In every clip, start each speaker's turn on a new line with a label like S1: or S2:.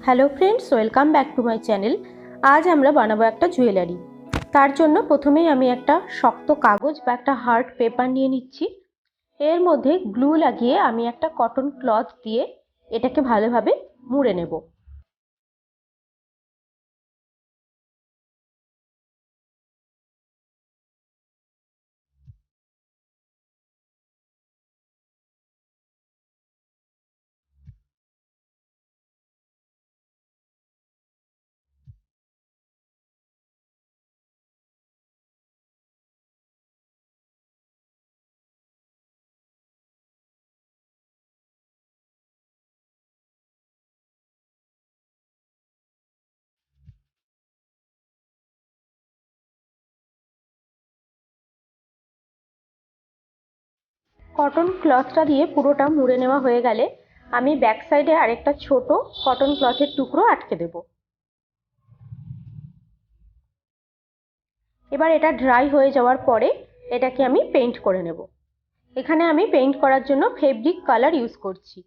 S1: Hello friends, welcome back to my channel. আজ আমরা বানাবো একটা জুয়েলারি। তার জন্য প্রথমেই আমি একটা শক্ত কাগজ বা একটা হার্ড পেপার নিয়ে নিচ্ছি। এর মধ্যে গ্লু লাগিয়ে আমি একটা কটন ক্লথ দিয়ে এটাকে ভালোভাবে মুড়ে নেব। কটন ক্লথটা দিয়ে পুরোটা মুড়ে নেওয়া হয়ে গেলে আমি ব্যাক সাইডে আরেকটা ছোট কটন ক্লথের টুকরো আটকে দেব। এবার এটা ড্রাই হয়ে যাওয়ার পরে এটাকে আমি পেইন্ট করে নেব। এখানে আমি পেইন্ট করার জন্য ফেব্রিক কালার ইউজ করছি।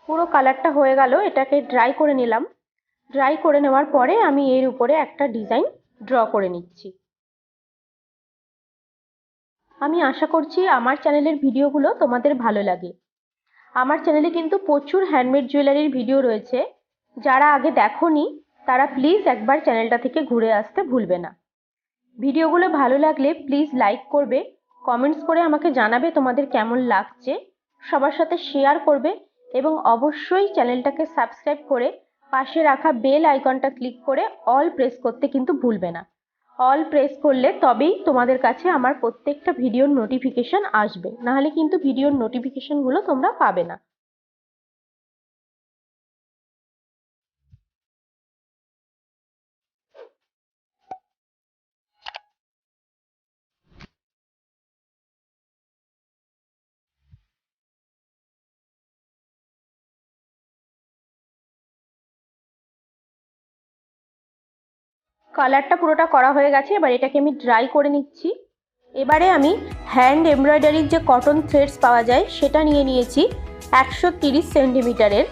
S1: পুরো কালারটা হয়ে গেল, এটাকে ড্রাই করে নিলাম। ড্রাই করে নেওয়ার পরে আমি এর উপরে একটা ডিজাইন ড্র করে নিচ্ছি। আমি আশা করছি আমার চ্যানেলের ভিডিওগুলো তোমাদের ভালো লাগে। আমার চ্যানেলে কিন্তু প্রচুর হ্যান্ডমেড জুয়েলারির ভিডিও রয়েছে। যারা আগে দেখোনি তারা প্লিজ একবার চ্যানেলটা থেকে ঘুরে আসতে ভুলবে না। ভিডিওগুলো ভালো লাগলে প্লিজ লাইক করবে, কমেন্টস করে আমাকে জানাবে তোমাদের কেমন লাগছে, সবার সাথে শেয়ার করবে এবং অবশ্যই চ্যানেলটাকে সাবস্ক্রাইব করে পাশে রাখা বেল আইকনটা ক্লিক করে অল প্রেস করতে কিন্তু ভুলবে না। অল প্রেস করলে তবেই তোমাদের কাছে আমার প্রত্যেকটা ভিডিওর নোটিফিকেশন আসবে, নাহলে কিন্তু ভিডিওর নোটিফিকেশনগুলো তোমরা পাবে না। কালারটা পুরোটা করা হয়ে গেছে, এবার এটাকে আমি ড্রাই করে নিচ্ছি। এবারে আমি হ্যান্ড এমব্রয়ডারির যে কটন থ্রেডস পাওয়া যায় সেটা নিয়ে নিয়েছি 130 সেন্টিমিটারের।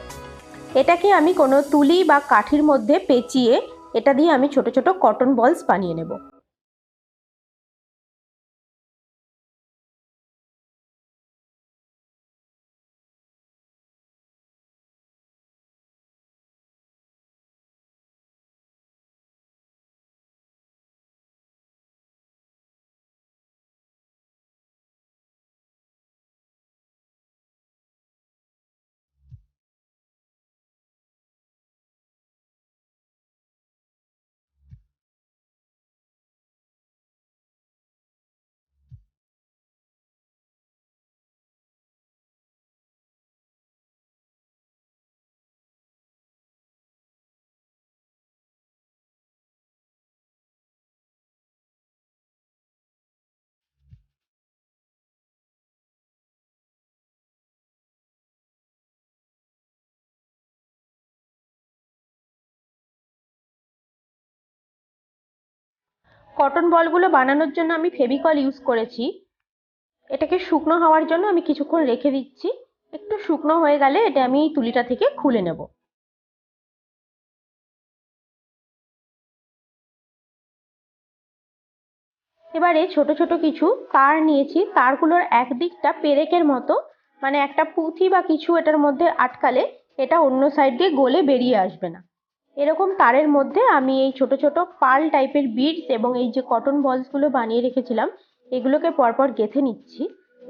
S1: এটাকে আমি কোনো তুলি বা কাঠির মধ্যে পেঁচিয়ে এটা দিয়ে আমি ছোট ছোট কটন বলস বানিয়ে নেব। কটন বলগুলো বানানোর জন্য আমি ফেভিকল ইউজ করেছি। এটাকে শুকনো হওয়ার জন্য আমি কিছুক্ষণ রেখে দিচ্ছি। একটু শুকনো হয়ে গেলে এটা আমি এই তুলিটা থেকে খুলে নেব। এবারে ছোট ছোট কিছু তার নিয়েছি, তারগুলোর একদিকটা পেরেকের মতো, মানে একটা পুঁথি বা কিছু এটার মধ্যে আটকালে এটা অন্য সাইড দিয়ে গলে বেরিয়ে আসবে না। এরকম তারের মধ্যে আমি এই ছোট ছোট পার্ল টাইপের বিডস এবং এই যে কটন বলসগুলো বানিয়ে রেখেছিলাম এগুলোকে পরপর গেঁথে নিচ্ছি।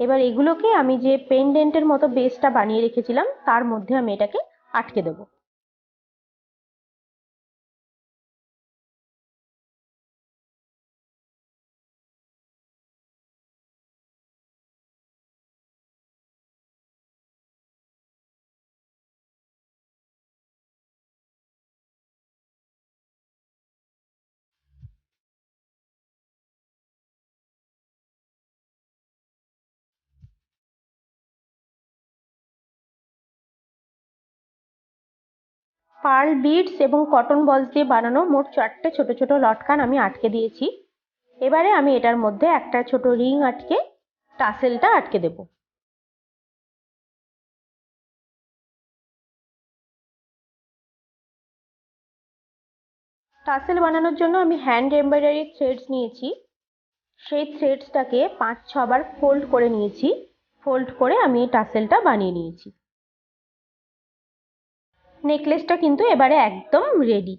S1: এবার এগুলোকে আমি যে পেন্ডেন্টের মতো বেসটা বানিয়ে রেখেছিলাম তার মধ্যে আমি এটাকে আটকে দেবো। পার্ল বিডস এবং কটন বলস দিয়ে বানানো মোট 4টে ছোট ছোট লটকান আমি আটকে দিয়েছি। এবারে আমি এটার মধ্যে একটা ছোট রিং আটকে টাসেলটা আটকে দেব। টাসেল বানানোর জন্য আমি হ্যান্ড এমব্রয়ডারি থ্রেডস নিয়েছি। সেই থ্রেডসটাকে 5-6 বার ফোল্ড করে নিয়েছি। ফোল্ড করে আমি এই টাসেলটা বানিয়ে নিয়েছি। নেকলেসটা কিন্তু এবারে একদম রেডি।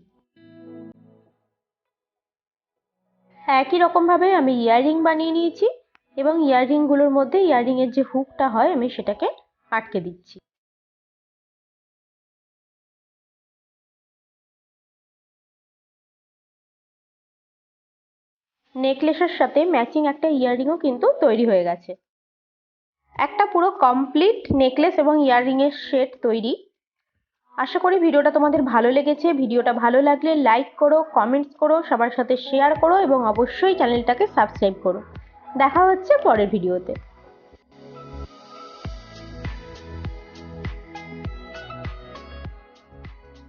S1: একই রকমভাবে আমি ইয়াররিং বানিয়ে নিয়েছি এবং ইয়াররিংগুলোর মধ্যে ইয়াররিংয়ের যে হুকটা হয় আমি সেটাকে আটকে দিচ্ছি। নেকলেসের সাথে ম্যাচিং একটা ইয়াররিংও কিন্তু তৈরি হয়ে গেছে। একটা পুরো কমপ্লিট নেকলেস এবং ইয়াররিংয়ের সেট তৈরি। আশা করি ভিডিওটা তোমাদের ভালো লেগেছে। ভিডিওটা ভালো লাগলে লাইক করো, কমেন্টস করো, সবার সাথে শেয়ার করো এবং অবশ্যই চ্যানেলটাকে সাবস্ক্রাইব করো। দেখা হচ্ছে পরের ভিডিওতে।